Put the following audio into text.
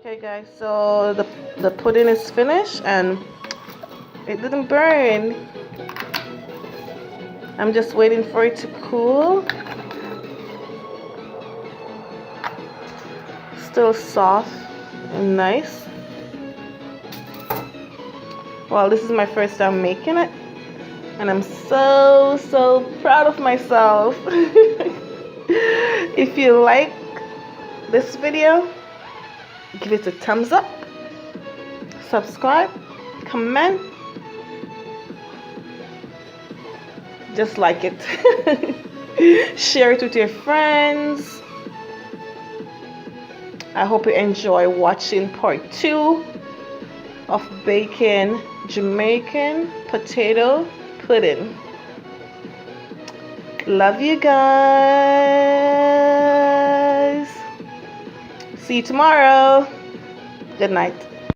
Okay guys, so the pudding is finished and it didn't burn. I'm just waiting for it to cool. Still soft and nice. Well, this is my first time making it and I'm so proud of myself. If you like this video, give it a thumbs up, subscribe, comment, just like it. Share it with your friends. I hope you enjoy watching part 2 of bacon Jamaican potato pudding. Love you guys. See you tomorrow. Good night.